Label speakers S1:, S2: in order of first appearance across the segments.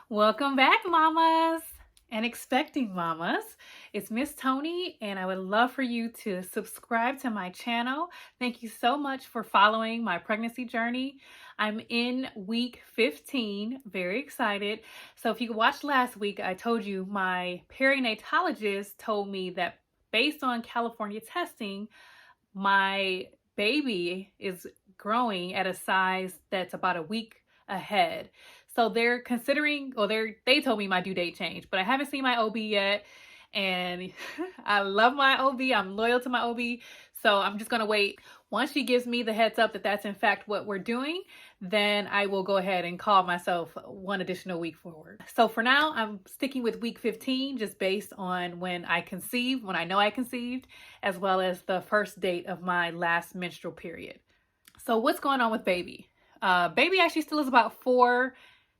S1: Welcome back, mamas and expecting mamas. It's Miss Toni, and I would love for you to subscribe to my channel. Thank you so much for following my pregnancy journey. I'm in week 15, very excited. So if you watched last week, I told you my perinatologist told me that based on California testing, my baby is growing at a size that's about a week ahead. So they're considering, or they told me my due date changed, but I haven't seen my OB yet. And I love my OB. I'm loyal to my OB. So I'm just going to wait. Once she gives me the heads up that that's in fact what we're doing, then I will go ahead and call myself one additional week forward. So for now, I'm sticking with week 15, just based on when I conceived, when I know I conceived, as well as the first date of my last menstrual period. So what's going on with baby? Baby actually still is about 4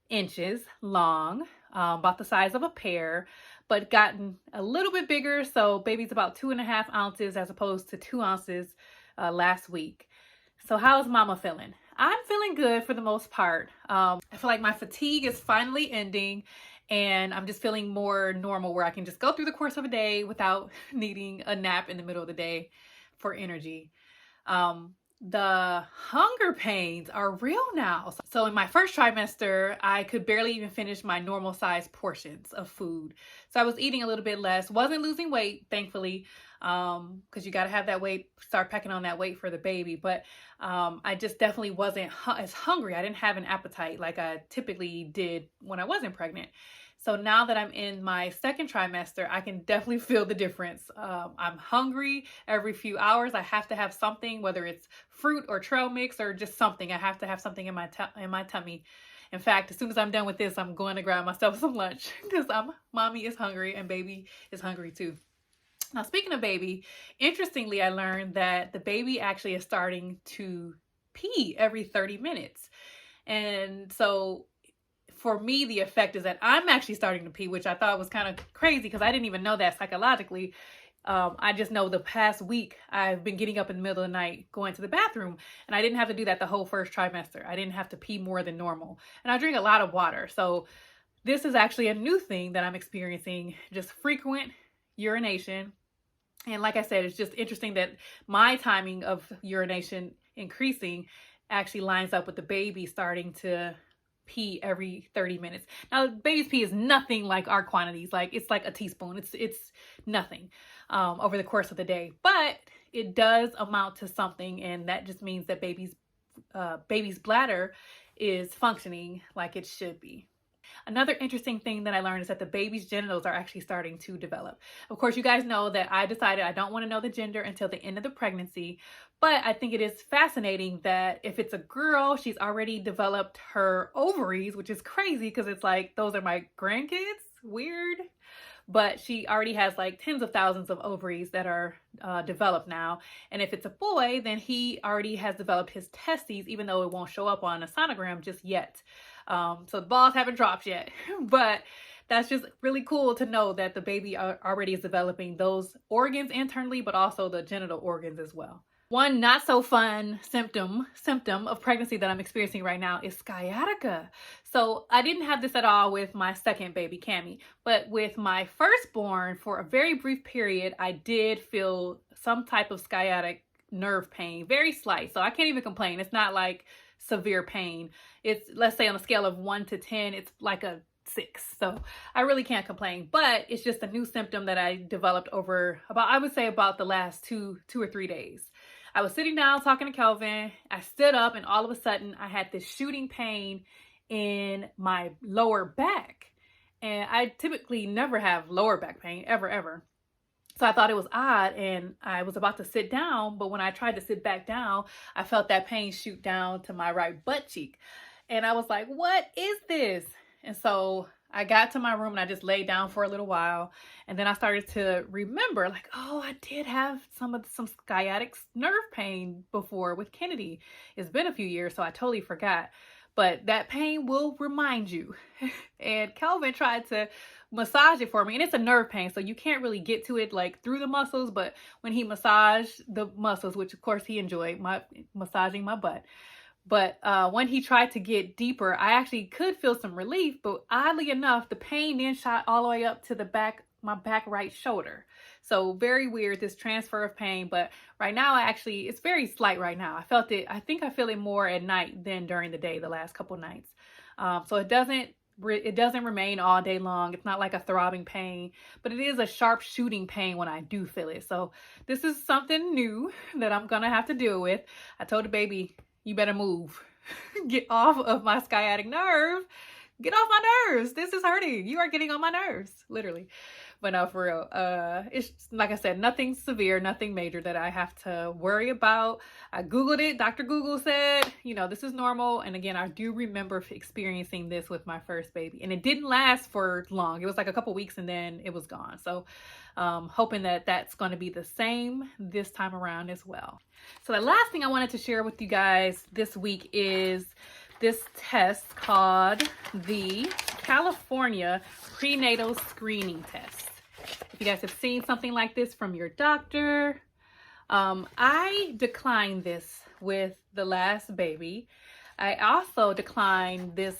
S1: inches long, about the size of a pear, but gotten a little bit bigger. So baby's about 2.5 ounces as opposed to 2 ounces last week. So how is mama feeling? I'm feeling good for the most part. I feel like my fatigue is finally ending, and I'm just feeling more normal, where I can just go through the course of a day without needing a nap in the middle of the day for energy. The hunger pains are real now. So in my first trimester, I could barely even finish my normal size portions of food. So I was eating a little bit less, wasn't losing weight, thankfully, because you got to have that weight, start packing on that weight for the baby. But I just definitely wasn't as hungry. I didn't have an appetite like I typically did when I wasn't pregnant. So now that I'm in my second trimester, I can definitely feel the difference. I'm hungry every few hours. I have to have something, whether it's fruit or trail mix or just something. I have to have something in my tummy. In fact, as soon as I'm done with this, I'm going to grab myself some lunch because mommy is hungry and baby is hungry too. Now, speaking of baby, interestingly, I learned that the baby actually is starting to pee every 30 minutes. And so for me, the effect is that I'm actually starting to pee, which I thought was kind of crazy because I didn't even know that psychologically. I just know the past week I've been getting up in the middle of the night going to the bathroom, and I didn't have to do that the whole first trimester. I didn't have to pee more than normal, and I drink a lot of water. So this is actually a new thing that I'm experiencing, just frequent urination. And like I said, it's just interesting that my timing of urination increasing actually lines up with the baby starting to pee every 30 minutes. Now, baby's pee is nothing like our quantities. Like, it's like a teaspoon. It's nothing over the course of the day, but it does amount to something, and that just means that baby's bladder is functioning like it should be. Another interesting thing that I learned is that the baby's genitals are actually starting to develop. Of course, you guys know that I decided I don't want to know the gender until the end of the pregnancy, but I think it is fascinating that if it's a girl, she's already developed her ovaries, which is crazy because it's like, those are my grandkids. Weird. But she already has like tens of thousands of ovaries that are developed now. And if it's a boy, then he already has developed his testes, even though it won't show up on a sonogram just yet. So the balls haven't dropped yet, but that's just really cool to know that the baby already is developing those organs internally, but also the genital organs as well. One not so fun symptom of pregnancy that I'm experiencing right now is sciatica. So I didn't have this at all with my second baby, Cammie, but with my firstborn, for a very brief period, I did feel some type of sciatic nerve pain, very slight. So I can't even complain. It's not like severe pain. It's, let's say on a scale of 1 to 10, it's like a 6. So I really can't complain, but it's just a new symptom that I developed over I would say about the last two or 3 days. I was sitting down talking to Kelvin. I stood up, and all of a sudden I had this shooting pain in my lower back. And I typically never have lower back pain, ever. So I thought it was odd, and I was about to sit down, but when I tried to sit back down, I felt that pain shoot down to my right butt cheek. And I was like, what is this? And so I got to my room and I just laid down for a little while. And then I started to remember, like, oh, I did have some sciatic nerve pain before with Kennedy. It's been a few years, so I totally forgot. But that pain will remind you. And Kelvin tried to massage it for me, and it's a nerve pain, so you can't really get to it like through the muscles. But when he massaged the muscles, which of course he enjoyed, massaging my butt, But when he tried to get deeper, I actually could feel some relief, but oddly enough, the pain then shot all the way up to the back, my back right shoulder. So very weird, this transfer of pain. But right now, it's very slight right now. I think I feel it more at night than during the day, the last couple nights. So it doesn't remain all day long. It's not like a throbbing pain, but it is a sharp shooting pain when I do feel it. So this is something new that I'm gonna have to deal with. I told the baby, you better move. Get off of my sciatic nerve. Get off my nerves. This is hurting. You are getting on my nerves, literally. But no, for real. It's like I said, nothing severe, nothing major that I have to worry about. I Googled it. Dr. Google said, this is normal. And again, I do remember experiencing this with my first baby. And it didn't last for long. It was like a couple weeks and then it was gone. So hoping that that's going to be the same this time around as well. So the last thing I wanted to share with you guys this week is this test called the California Prenatal Screening Test. If you guys have seen something like this from your doctor, I declined this with the last baby. I also declined this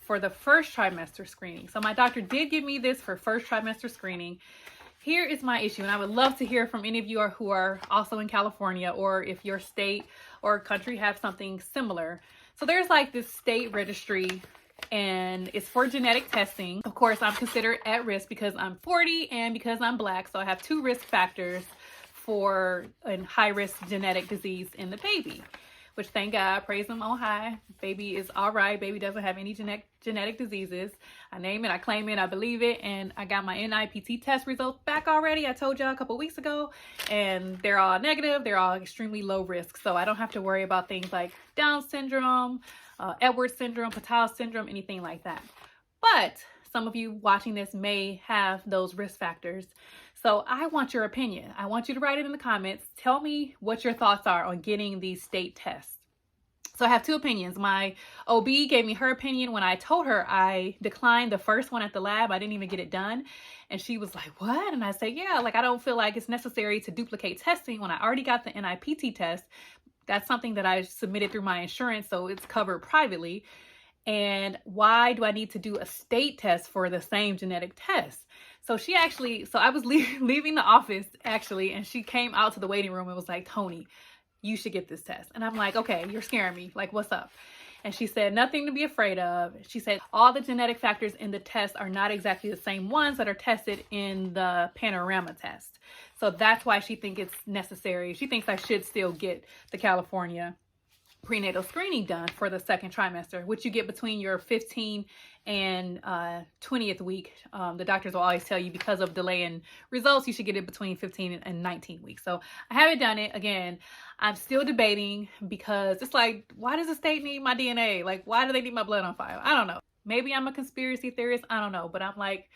S1: for the first trimester screening. So my doctor did give me this for first trimester screening. Here is my issue, and I would love to hear from any of you who are also in California, or if your state or country have something similar. So there's like this state registry, and it's for genetic testing. Of course, I'm considered at risk because I'm 40 and because I'm Black. So I have 2 risk factors for a high-risk genetic disease in the baby, which thank God, praise him on high. Baby is all right. Baby doesn't have any genetic diseases. I name it, I claim it, I believe it. And I got my NIPT test results back already. I told y'all a couple weeks ago, and they're all negative. They're all extremely low risk. So I don't have to worry about things like Down syndrome, Edwards syndrome, Patau syndrome, anything like that. But some of you watching this may have those risk factors. So I want your opinion. I want you to write it in the comments. Tell me what your thoughts are on getting these state tests. So I have 2 opinions. My OB gave me her opinion when I told her I declined the first one at the lab. I didn't even get it done. And she was like, what? And I said, yeah, like I don't feel like it's necessary to duplicate testing when I already got the NIPT test. That's something that I submitted through my insurance, so it's covered privately. And why do I need to do a state test for the same genetic test? So I was leaving the office actually, and she came out to the waiting room and was like, Toni, you should get this test. And I'm like, okay, you're scaring me. Like, what's up? And she said, nothing to be afraid of. She said, all the genetic factors in the test are not exactly the same ones that are tested in the panorama test. So that's why she thinks it's necessary. She thinks I should still get the California prenatal screening done for the second trimester, which you get between your 15th and 20th week. The doctors will always tell you because of delay in results, you should get it between 15 and 19 weeks. So I haven't done it. Again, I'm still debating because it's like, why does the state need my DNA? Like, why do they need my blood on file? I don't know. Maybe I'm a conspiracy theorist. I don't know. But I'm like,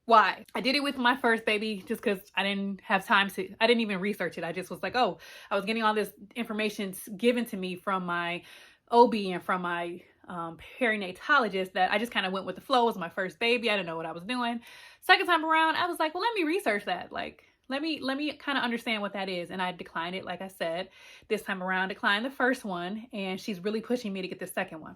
S1: why? I did it with my first baby just because I didn't have time I didn't even research it. I just was like, oh, I was getting all this information given to me from my OB and from my perinatologist that I just kind of went with the flow. It was my first baby. I didn't know what I was doing. Second time around, I was like, well, let me research that. Like, let me kind of understand what that is. And I declined it. Like I said, this time around, declined the first one. And she's really pushing me to get the second one.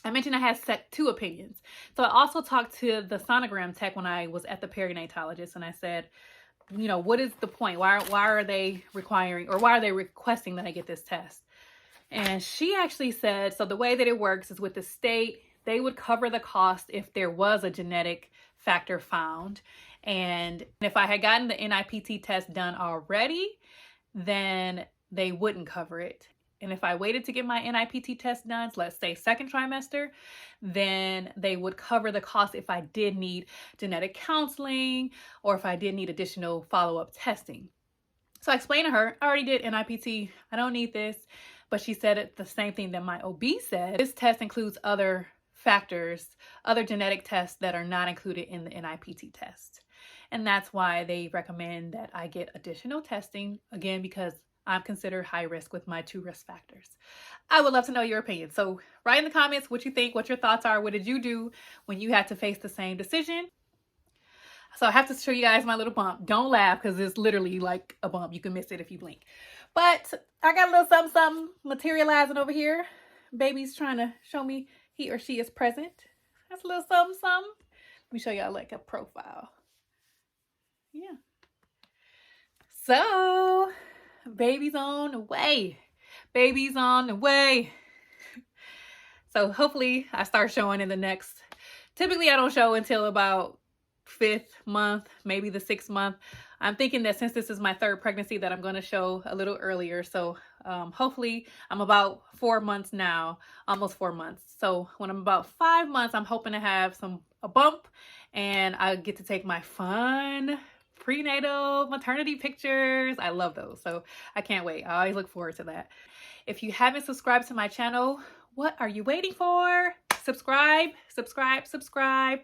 S1: I mentioned I had set 2 opinions. So I also talked to the sonogram tech when I was at the perinatologist, and I said, what is the point? Why are they requiring, or why are they requesting that I get this test? And she actually said, so the way that it works is with the state, they would cover the cost if there was a genetic factor found. And if I had gotten the NIPT test done already, then they wouldn't cover it. And if I waited to get my NIPT test done, so let's say second trimester, then they would cover the cost if I did need genetic counseling or if I did need additional follow-up testing. So I explained to her, I already did NIPT. I don't need this. But she said it the same thing that my OB said. This test includes other factors, other genetic tests that are not included in the NIPT test. And that's why they recommend that I get additional testing, again, because I'm considered high risk with my 2 risk factors. I would love to know your opinion. So write in the comments what you think, what your thoughts are. What did you do when you had to face the same decision? So I have to show you guys my little bump. Don't laugh because it's literally like a bump. You can miss it if you blink. But I got a little something, something materializing over here. Baby's trying to show me he or she is present. That's a little something, something. Let me show y'all like a profile. Yeah. So, baby's on the way. Baby's on the way. So hopefully I start showing in the next, typically I don't show until about 5th month, maybe the 6th month. I'm thinking that since this is my 3rd pregnancy that I'm going to show a little earlier. So hopefully I'm about 4 months now, almost 4 months. So when I'm about 5 months, I'm hoping to have a bump, and I get to take my fun prenatal maternity pictures. I love those. So I can't wait. I always look forward to that. If you haven't subscribed to my channel, what are you waiting for? Subscribe, subscribe, subscribe,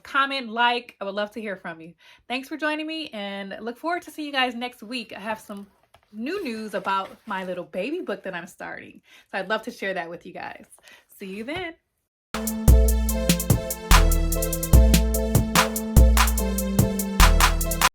S1: comment, like. I would love to hear from you. Thanks for joining me, and look forward to seeing you guys next week. I have some new news about my little baby book that I'm starting. So I'd love to share that with you guys. See you then.